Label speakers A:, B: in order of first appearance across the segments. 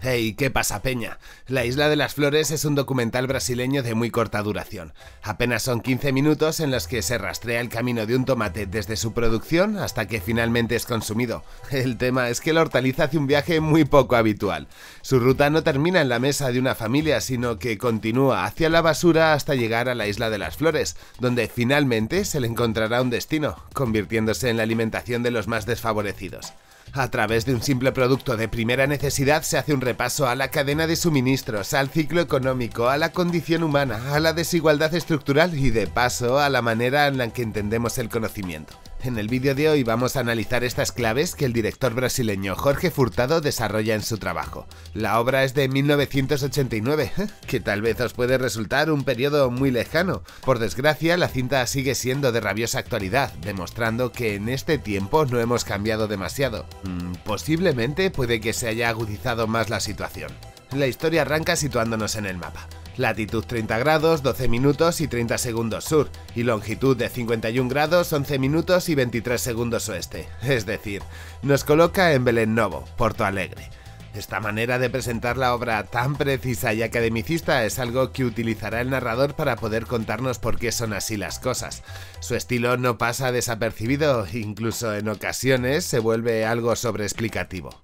A: Hey, ¿qué pasa, peña? La Isla de las Flores es un documental brasileño de muy corta duración. Apenas son 15 minutos en los que se rastrea el camino de un tomate desde su producción hasta que finalmente es consumido. El tema es que la hortaliza hace un viaje muy poco habitual. Su ruta no termina en la mesa de una familia, sino que continúa hacia la basura hasta llegar a la Isla de las Flores, donde finalmente se le encontrará un destino, convirtiéndose en la alimentación de los más desfavorecidos. A través de un simple producto de primera necesidad se hace un repaso a la cadena de suministros, al ciclo económico, a la condición humana, a la desigualdad estructural y de paso a la manera en la que entendemos el conocimiento. En el vídeo de hoy vamos a analizar estas claves que el director brasileño Jorge Furtado desarrolla en su trabajo. La obra es de 1989, que tal vez os puede resultar un periodo muy lejano. Por desgracia, la cinta sigue siendo de rabiosa actualidad, demostrando que en este tiempo no hemos cambiado demasiado. Posiblemente puede que se haya agudizado más la situación. La historia arranca situándonos en el mapa. Latitud 30 grados, 12 minutos y 30 segundos sur, y longitud de 51 grados, 11 minutos y 23 segundos oeste, es decir, nos coloca en Belém Novo, Porto Alegre. Esta manera de presentar la obra tan precisa y academicista es algo que utilizará el narrador para poder contarnos por qué son así las cosas. Su estilo no pasa desapercibido, incluso en ocasiones se vuelve algo sobreexplicativo.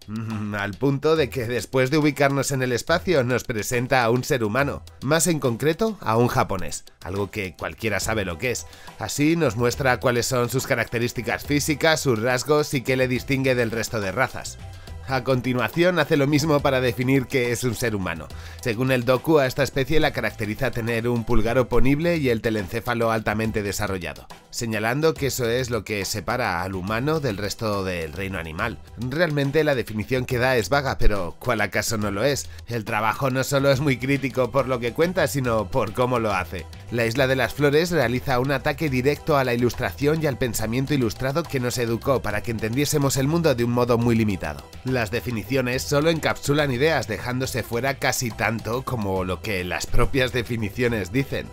A: Al punto de que después de ubicarnos en el espacio nos presenta a un ser humano, más en concreto a un japonés, algo que cualquiera sabe lo que es. Así nos muestra cuáles son sus características físicas, sus rasgos y qué le distingue del resto de razas. A continuación hace lo mismo para definir qué es un ser humano. Según el docu, a esta especie la caracteriza tener un pulgar oponible y el telencéfalo altamente desarrollado, señalando que eso es lo que separa al humano del resto del reino animal. Realmente la definición que da es vaga, pero ¿cuál acaso no lo es? El trabajo no solo es muy crítico por lo que cuenta, sino por cómo lo hace. La Isla de las Flores realiza un ataque directo a la ilustración y al pensamiento ilustrado que nos educó para que entendiésemos el mundo de un modo muy limitado. Las definiciones solo encapsulan ideas, dejándose fuera casi tanto como lo que las propias definiciones dicen.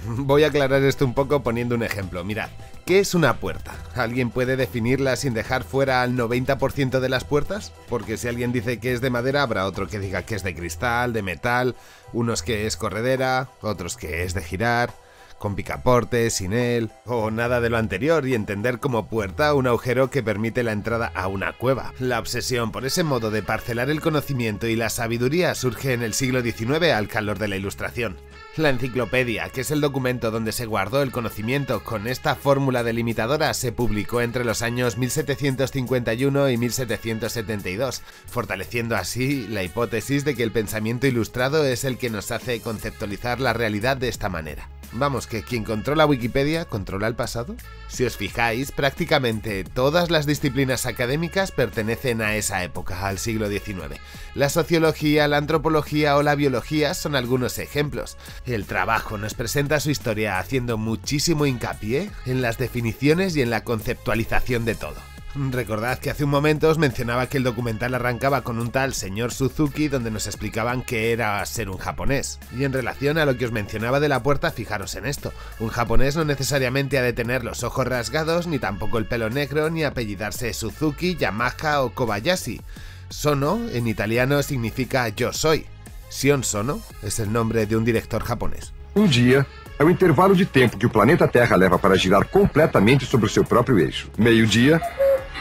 A: Voy a aclarar esto un poco poniendo un ejemplo. Mirad, ¿qué es una puerta? ¿Alguien puede definirla sin dejar fuera al 90% de las puertas? Porque si alguien dice que es de madera, habrá otro que diga que es de cristal, de metal, unos que es corredera, otros que es de girar, con picaporte, sin él, o nada de lo anterior, y entender como puerta un agujero que permite la entrada a una cueva. La obsesión por ese modo de parcelar el conocimiento y la sabiduría surge en el siglo XIX al calor de la Ilustración. La enciclopedia, que es el documento donde se guardó el conocimiento con esta fórmula delimitadora, se publicó entre los años 1751 y 1772, fortaleciendo así la hipótesis de que el pensamiento ilustrado es el que nos hace conceptualizar la realidad de esta manera. Vamos, que quien controla Wikipedia, ¿controla el pasado? Si os fijáis, prácticamente todas las disciplinas académicas pertenecen a esa época, al siglo XIX. La sociología, la antropología o la biología son algunos ejemplos. El trabajo nos presenta su historia haciendo muchísimo hincapié en las definiciones y en la conceptualización de todo. Recordad que hace un momento os mencionaba que el documental arrancaba con un tal señor Suzuki donde nos explicaban qué era ser un japonés. Y en relación a lo que os mencionaba de la puerta, fijaros en esto. Un japonés no necesariamente ha de tener los ojos rasgados, ni tampoco el pelo negro, ni apellidarse Suzuki, Yamaha o Kobayashi. Sono en italiano significa yo soy. Sion Sono es el nombre de un director japonés.
B: Um dia, é o intervalo de tempo que o planeta Terra leva para girar completamente sobre o seu próprio eixo. Meio-dia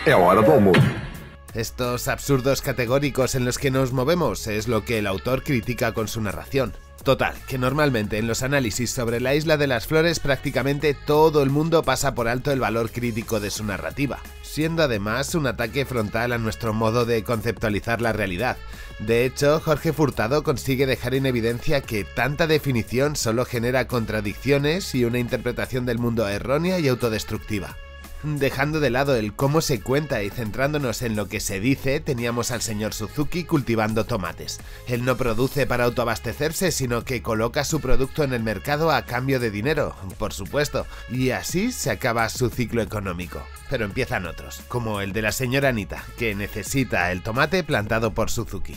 B: é a hora do almoço.
A: Estos absurdos categóricos en los que nos movemos es lo que el autor critica con su narración. Total, que normalmente en los análisis sobre la Isla de las Flores prácticamente todo el mundo pasa por alto el valor crítico de su narrativa, siendo además un ataque frontal a nuestro modo de conceptualizar la realidad. De hecho, Jorge Furtado consigue dejar en evidencia que tanta definición solo genera contradicciones y una interpretación del mundo errónea y autodestructiva. Dejando de lado el cómo se cuenta y centrándonos en lo que se dice, teníamos al señor Suzuki cultivando tomates. Él no produce para autoabastecerse, sino que coloca su producto en el mercado a cambio de dinero, por supuesto, y así se acaba su ciclo económico. Pero empiezan otros, como el de la señora Anita, que necesita el tomate plantado por Suzuki.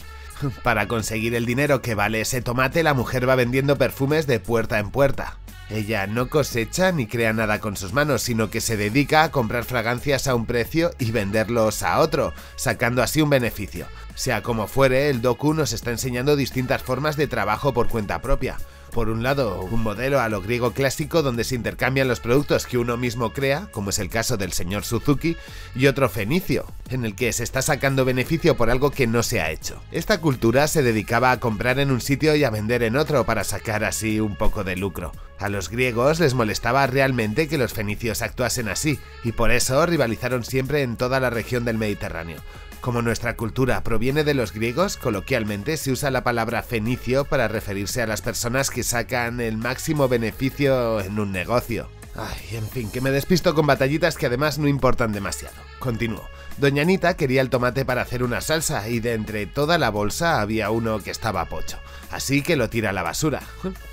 A: Para conseguir el dinero que vale ese tomate, la mujer va vendiendo perfumes de puerta en puerta. Ella no cosecha ni crea nada con sus manos, sino que se dedica a comprar fragancias a un precio y venderlos a otro, sacando así un beneficio. Sea como fuere, el docu nos está enseñando distintas formas de trabajo por cuenta propia. Por un lado, un modelo a lo griego clásico donde se intercambian los productos que uno mismo crea, como es el caso del señor Suzuki, y otro fenicio, en el que se está sacando beneficio por algo que no se ha hecho. Esta cultura se dedicaba a comprar en un sitio y a vender en otro para sacar así un poco de lucro. A los griegos les molestaba realmente que los fenicios actuasen así, y por eso rivalizaron siempre en toda la región del Mediterráneo. Como nuestra cultura proviene de los griegos, coloquialmente se usa la palabra fenicio para referirse a las personas que sacan el máximo beneficio en un negocio. Ay, en fin, que me despisto con batallitas que además no importan demasiado. Continúo. Doña Anita quería el tomate para hacer una salsa y de entre toda la bolsa había uno que estaba pocho. Así que lo tira a la basura,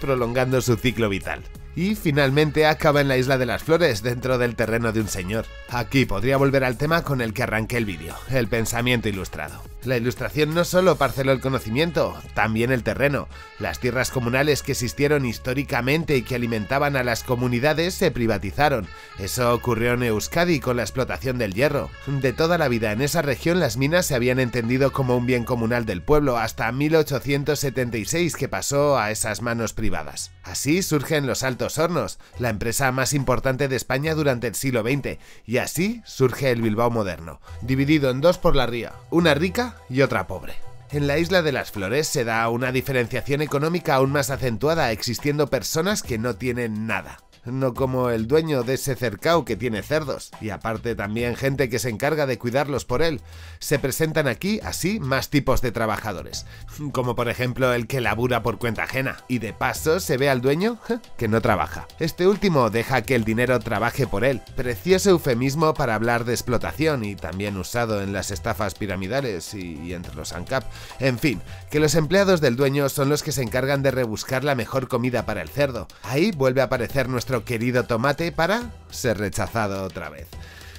A: prolongando su ciclo vital. Y finalmente acaba en la Isla de las Flores, dentro del terreno de un señor. Aquí podría volver al tema con el que arranqué el vídeo, el pensamiento ilustrado. La ilustración no solo parceló el conocimiento, también el terreno. Las tierras comunales que existieron históricamente y que alimentaban a las comunidades se privatizaron. Eso ocurrió en Euskadi con la explotación del hierro. De toda la vida en esa región las minas se habían entendido como un bien comunal del pueblo hasta 1876 que pasó a esas manos privadas. Así surgen los Altos Hornos, la empresa más importante de España durante el siglo XX, y así surge el Bilbao moderno, dividido en dos por la ría, una rica y otra pobre. En la Isla de las Flores se da una diferenciación económica aún más acentuada, existiendo personas que no tienen nada. No como el dueño de ese cercao que tiene cerdos, y aparte también gente que se encarga de cuidarlos por él. Se presentan aquí, así, más tipos de trabajadores, como por ejemplo el que labura por cuenta ajena, y de paso se ve al dueño que no trabaja. Este último deja que el dinero trabaje por él, precioso eufemismo para hablar de explotación y también usado en las estafas piramidales y entre los ANCAP. En fin, que los empleados del dueño son los que se encargan de rebuscar la mejor comida para el cerdo. Ahí vuelve a aparecer nuestro querido tomate para ser rechazado otra vez.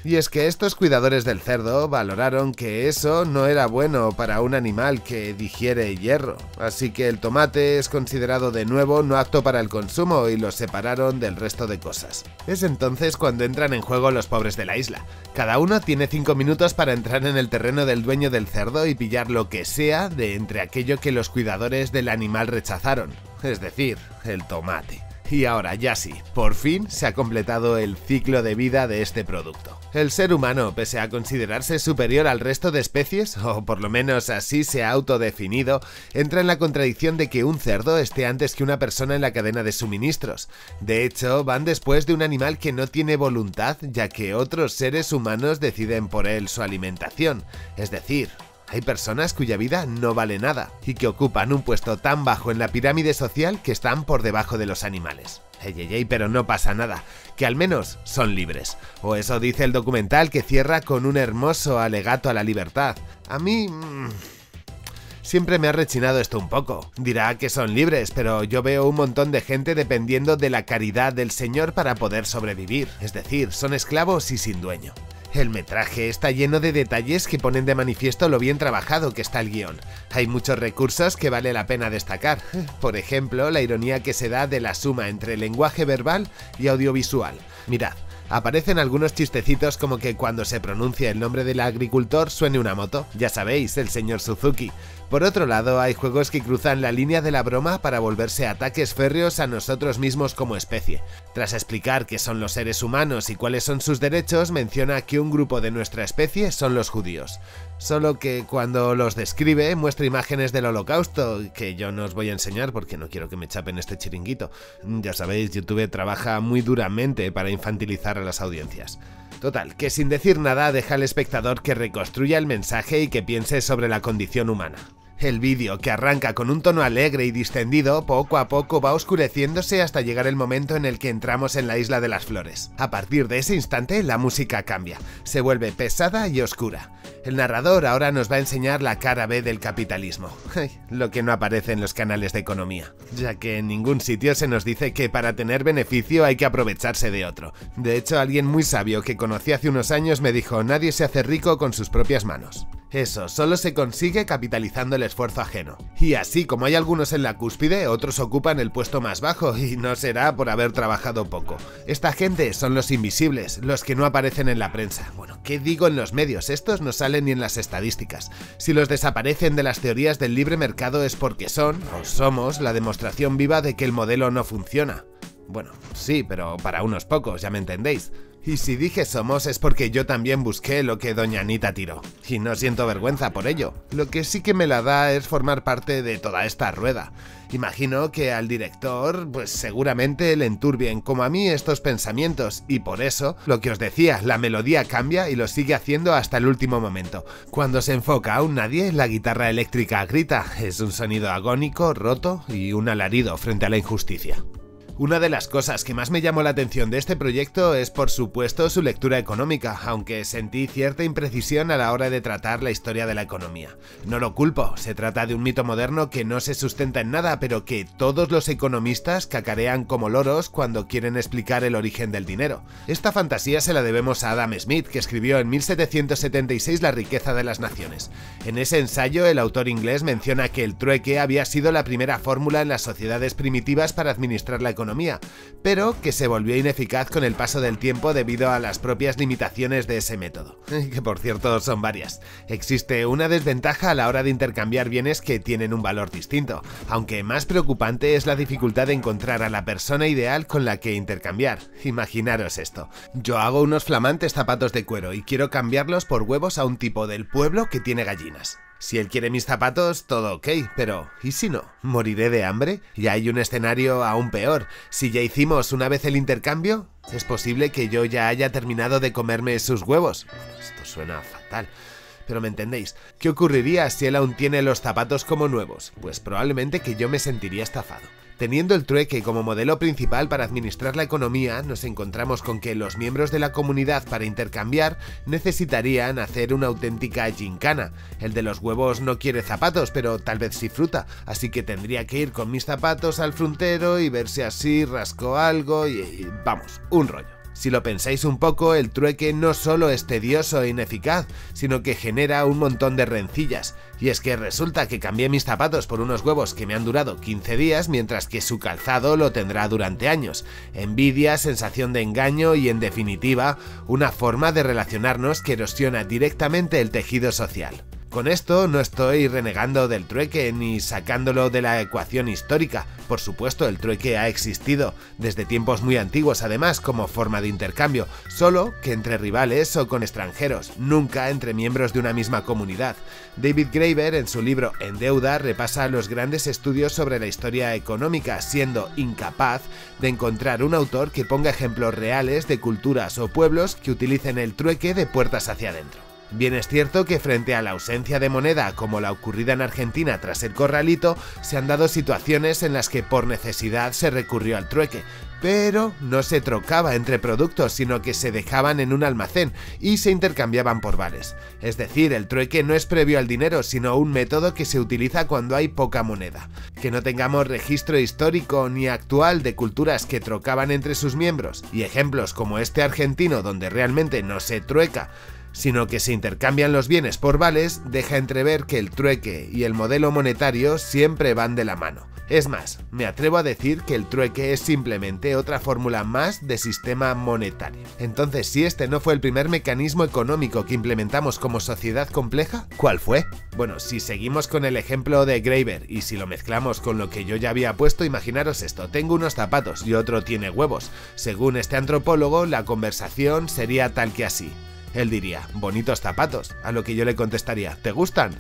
A: Y es que estos cuidadores del cerdo valoraron que eso no era bueno para un animal que digiere hierro, así que el tomate es considerado de nuevo no apto para el consumo y lo separaron del resto de cosas. Es entonces cuando entran en juego los pobres de la isla. Cada uno tiene 5 minutos para entrar en el terreno del dueño del cerdo y pillar lo que sea de entre aquello que los cuidadores del animal rechazaron, es decir, el tomate. Y ahora ya sí, por fin se ha completado el ciclo de vida de este producto. El ser humano, pese a considerarse superior al resto de especies, o por lo menos así se ha autodefinido, entra en la contradicción de que un cerdo esté antes que una persona en la cadena de suministros. De hecho, van después de un animal que no tiene voluntad, ya que otros seres humanos deciden por él su alimentación. Es decir, hay personas cuya vida no vale nada y que ocupan un puesto tan bajo en la pirámide social que están por debajo de los animales. Pero no pasa nada, que al menos son libres. O eso dice el documental, que cierra con un hermoso alegato a la libertad. A mí siempre me ha rechinado esto un poco. Dirá que son libres, pero yo veo un montón de gente dependiendo de la caridad del Señor para poder sobrevivir. Es decir, son esclavos y sin dueño. El metraje está lleno de detalles que ponen de manifiesto lo bien trabajado que está el guión. Hay muchos recursos que vale la pena destacar. Por ejemplo, la ironía que se da de la suma entre lenguaje verbal y audiovisual. Mirad, aparecen algunos chistecitos como que cuando se pronuncia el nombre del agricultor suene una moto. Ya sabéis, el señor Suzuki. Por otro lado, hay juegos que cruzan la línea de la broma para volverse ataques férreos a nosotros mismos como especie. Tras explicar qué son los seres humanos y cuáles son sus derechos, menciona que un grupo de nuestra especie son los judíos. Solo que cuando los describe muestra imágenes del Holocausto, que yo no os voy a enseñar porque no quiero que me chapen este chiringuito. Ya sabéis, YouTube trabaja muy duramente para infantilizar a las audiencias. Total, que sin decir nada deja al espectador que reconstruya el mensaje y que piense sobre la condición humana. El vídeo, que arranca con un tono alegre y distendido, poco a poco va oscureciéndose hasta llegar el momento en el que entramos en la Isla de las Flores. A partir de ese instante la música cambia, se vuelve pesada y oscura. El narrador ahora nos va a enseñar la cara B del capitalismo, lo que no aparece en los canales de economía, ya que en ningún sitio se nos dice que para tener beneficio hay que aprovecharse de otro. De hecho, alguien muy sabio que conocí hace unos años me dijo: nadie se hace rico con sus propias manos. Eso solo se consigue capitalizando el esfuerzo ajeno. Y así como hay algunos en la cúspide, otros ocupan el puesto más bajo y no será por haber trabajado poco. Esta gente son los invisibles, los que no aparecen en la prensa. Bueno, ¿qué digo en los medios? Estos no salen ni en las estadísticas. Si los desaparecen de las teorías del libre mercado es porque son, o somos, la demostración viva de que el modelo no funciona. Bueno, sí, pero para unos pocos, ya me entendéis. Y si dije somos es porque yo también busqué lo que doña Anita tiró. Y no siento vergüenza por ello. Lo que sí que me la da es formar parte de toda esta rueda. Imagino que al director, pues seguramente le enturbien como a mí estos pensamientos. Y por eso, lo que os decía, la melodía cambia y lo sigue haciendo hasta el último momento. Cuando se enfoca a un nadie, la guitarra eléctrica grita. Es un sonido agónico, roto y un alarido frente a la injusticia. Una de las cosas que más me llamó la atención de este proyecto es por supuesto su lectura económica, aunque sentí cierta imprecisión a la hora de tratar la historia de la economía. No lo culpo, se trata de un mito moderno que no se sustenta en nada, pero que todos los economistas cacarean como loros cuando quieren explicar el origen del dinero. Esta fantasía se la debemos a Adam Smith, que escribió en 1776 La riqueza de las naciones. En ese ensayo, el autor inglés menciona que el trueque había sido la primera fórmula en las sociedades primitivas para administrar la economía, pero que se volvió ineficaz con el paso del tiempo debido a las propias limitaciones de ese método, que por cierto son varias. Existe una desventaja a la hora de intercambiar bienes que tienen un valor distinto, aunque más preocupante es la dificultad de encontrar a la persona ideal con la que intercambiar. Imaginaros esto, yo hago unos flamantes zapatos de cuero y quiero cambiarlos por huevos a un tipo del pueblo que tiene gallinas. Si él quiere mis zapatos, todo ok, pero ¿y si no? ¿Moriré de hambre? Y hay un escenario aún peor. Si ya hicimos una vez el intercambio, es posible que yo ya haya terminado de comerme sus huevos. Bueno, esto suena fatal. Pero me entendéis, ¿qué ocurriría si él aún tiene los zapatos como nuevos? Pues probablemente que yo me sentiría estafado. Teniendo el trueque como modelo principal para administrar la economía, nos encontramos con que los miembros de la comunidad para intercambiar necesitarían hacer una auténtica gincana. El de los huevos no quiere zapatos, pero tal vez sí fruta, así que tendría que ir con mis zapatos al fruntero y ver si así rasco algo y vamos, un rollo. Si lo pensáis un poco, el trueque no solo es tedioso e ineficaz, sino que genera un montón de rencillas. Y es que resulta que cambié mis zapatos por unos huevos que me han durado 15 días, mientras que su calzado lo tendrá durante años. Envidia, sensación de engaño y, en definitiva, una forma de relacionarnos que erosiona directamente el tejido social. Con esto no estoy renegando del trueque ni sacándolo de la ecuación histórica. Por supuesto, el trueque ha existido, desde tiempos muy antiguos además, como forma de intercambio, solo que entre rivales o con extranjeros, nunca entre miembros de una misma comunidad. David Graeber, en su libro En deuda, repasa los grandes estudios sobre la historia económica, siendo incapaz de encontrar un autor que ponga ejemplos reales de culturas o pueblos que utilicen el trueque de puertas hacia adentro. Bien es cierto que frente a la ausencia de moneda como la ocurrida en Argentina tras el corralito, se han dado situaciones en las que por necesidad se recurrió al trueque, pero no se trocaba entre productos, sino que se dejaban en un almacén y se intercambiaban por vales. Es decir, el trueque no es previo al dinero, sino un método que se utiliza cuando hay poca moneda. Que no tengamos registro histórico ni actual de culturas que trocaban entre sus miembros, y ejemplos como este argentino donde realmente no se trueca, sino que se intercambian los bienes por vales, deja entrever que el trueque y el modelo monetario siempre van de la mano. Es más, me atrevo a decir que el trueque es simplemente otra fórmula más de sistema monetario. Entonces, si este no fue el primer mecanismo económico que implementamos como sociedad compleja, ¿cuál fue? Bueno, si seguimos con el ejemplo de Graeber y si lo mezclamos con lo que yo ya había puesto, imaginaros esto, tengo unos zapatos y otro tiene huevos. Según este antropólogo, la conversación sería tal que así. Él diría, bonitos zapatos, a lo que yo le contestaría, ¿te gustan?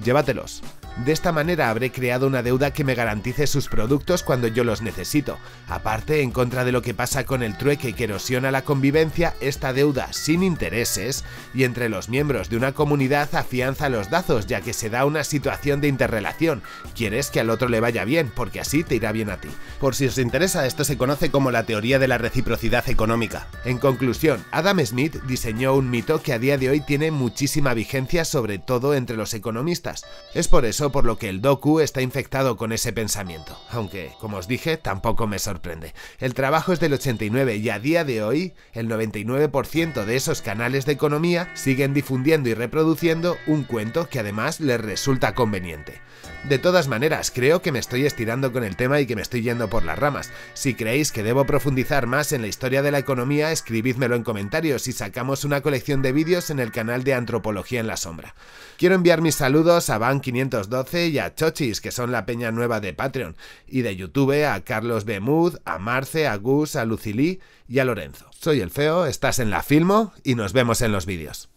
A: Llévatelos. De esta manera habré creado una deuda que me garantice sus productos cuando yo los necesito. Aparte, en contra de lo que pasa con el trueque que erosiona la convivencia, esta deuda sin intereses y entre los miembros de una comunidad afianza los lazos, ya que se da una situación de interrelación. Quieres que al otro le vaya bien, porque así te irá bien a ti. Por si os interesa, esto se conoce como la teoría de la reciprocidad económica. En conclusión, Adam Smith diseñó un mito que a día de hoy tiene muchísima vigencia, sobre todo entre los economistas. Es por eso eso por lo que el docu está infectado con ese pensamiento, aunque, como os dije, tampoco me sorprende. El trabajo es del 89 y a día de hoy el 99% de esos canales de economía siguen difundiendo y reproduciendo un cuento que además les resulta conveniente. De todas maneras, creo que me estoy estirando con el tema y que me estoy yendo por las ramas. Si creéis que debo profundizar más en la historia de la economía, escribídmelo en comentarios y sacamos una colección de vídeos en el canal de Antropología en la Sombra. Quiero enviar mis saludos a Van512 y a Chochis, que son la peña nueva de Patreon, y de YouTube a Carlos Bemud, a Marce, a Gus, a Lucilí y a Lorenzo. Soy el Feo, estás en La Filmo y nos vemos en los vídeos.